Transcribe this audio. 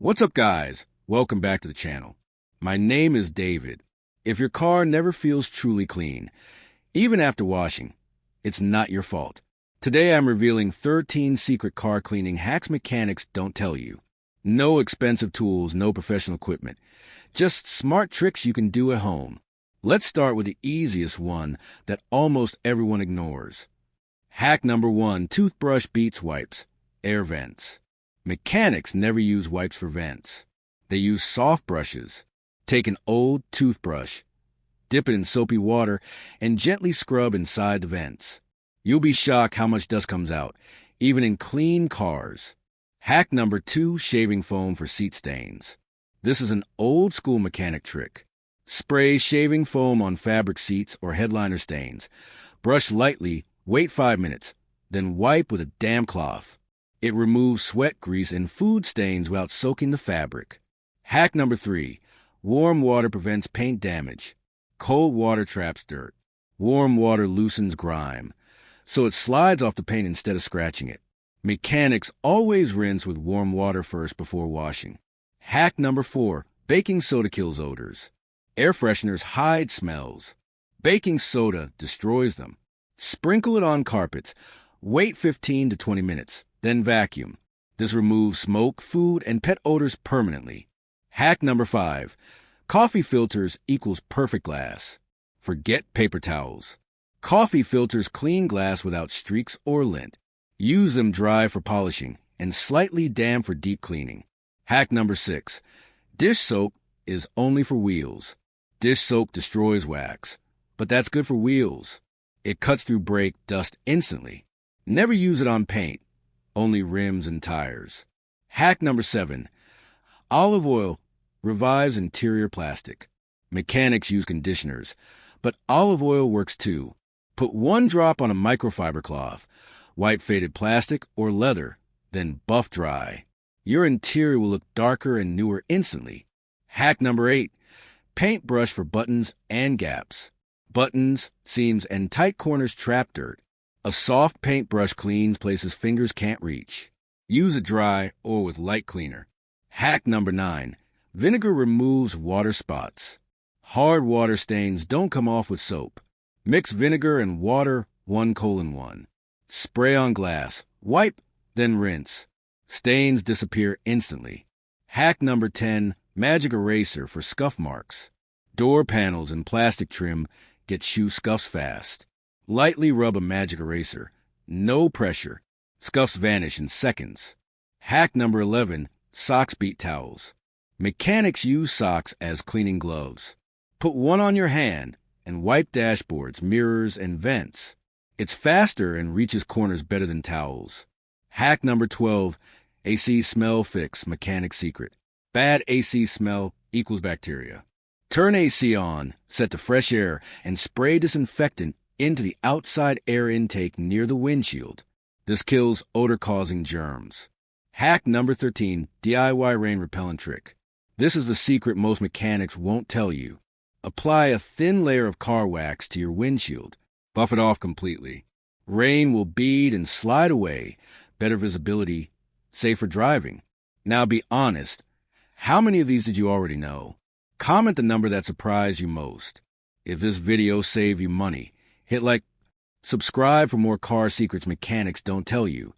What's up, guys? Welcome back to the channel. My name is David. If your car never feels truly clean, even after washing, it's not your fault. Today I'm revealing 13 secret car cleaning hacks mechanics don't tell you. No expensive tools, no professional equipment. Just smart tricks you can do at home. Let's start with the easiest one that almost everyone ignores. Hack number 1, toothbrush beats wipes, air vents. Mechanics never use wipes for vents. They use soft brushes. Take an old toothbrush, dip it in soapy water, and gently scrub inside the vents. You'll be shocked how much dust comes out, even in clean cars. Hack number 2, shaving foam for seat stains. This is an old-school mechanic trick. Spray shaving foam on fabric seats or headliner stains. Brush lightly, wait 5 minutes, then wipe with a damp cloth. It removes sweat, grease, and food stains without soaking the fabric. Hack number 3, warm water prevents paint damage. Cold water traps dirt. Warm water loosens grime, so it slides off the paint instead of scratching it. Mechanics always rinse with warm water first before washing. Hack number 4, baking soda kills odors. Air fresheners hide smells. Baking soda destroys them. Sprinkle it on carpets. Wait 15 to 20 minutes, then vacuum. This removes smoke, food, and pet odors permanently. Hack number 5, coffee filters equals perfect glass. Forget paper towels. Coffee filters clean glass without streaks or lint. Use them dry for polishing and slightly damp for deep cleaning. Hack number 6, dish soap is only for wheels. Dish soap destroys wax, but that's good for wheels. It cuts through brake dust instantly. Never use it on paint, only rims and tires. Hack number 7, olive oil revives interior plastic. Mechanics use conditioners, but olive oil works too. Put 1 drop on a microfiber cloth, wipe faded plastic or leather, then buff dry. Your interior will look darker and newer instantly. Hack number 8, paintbrush for buttons and gaps. Buttons, seams, and tight corners trap dirt. A soft paintbrush cleans places fingers can't reach. Use it dry or with light cleaner. Hack number 9, vinegar removes water spots. Hard water stains don't come off with soap. Mix vinegar and water 1:1. Spray on glass, wipe, then rinse. Stains disappear instantly. Hack number 10, magic eraser for scuff marks. Door panels and plastic trim get shoe scuffs fast. Lightly rub a magic eraser. No pressure. Scuffs vanish in seconds. Hack number 11, socks beat towels. Mechanics use socks as cleaning gloves. Put 1 on your hand and wipe dashboards, mirrors, and vents. It's faster and reaches corners better than towels. Hack number 12, AC smell fix mechanic secret. Bad AC smell equals bacteria. Turn AC on, set to fresh air, and spray disinfectant into the outside air intake near the windshield. This kills odor-causing germs. Hack number 13, DIY rain repellent trick. This is the secret most mechanics won't tell you. Apply a thin layer of car wax to your windshield. Buff it off completely. Rain will bead and slide away. Better visibility, safer driving. Now be honest. How many of these did you already know? Comment the number that surprised you most. If this video saved you money, hit like, subscribe for more car secrets mechanics don't tell you.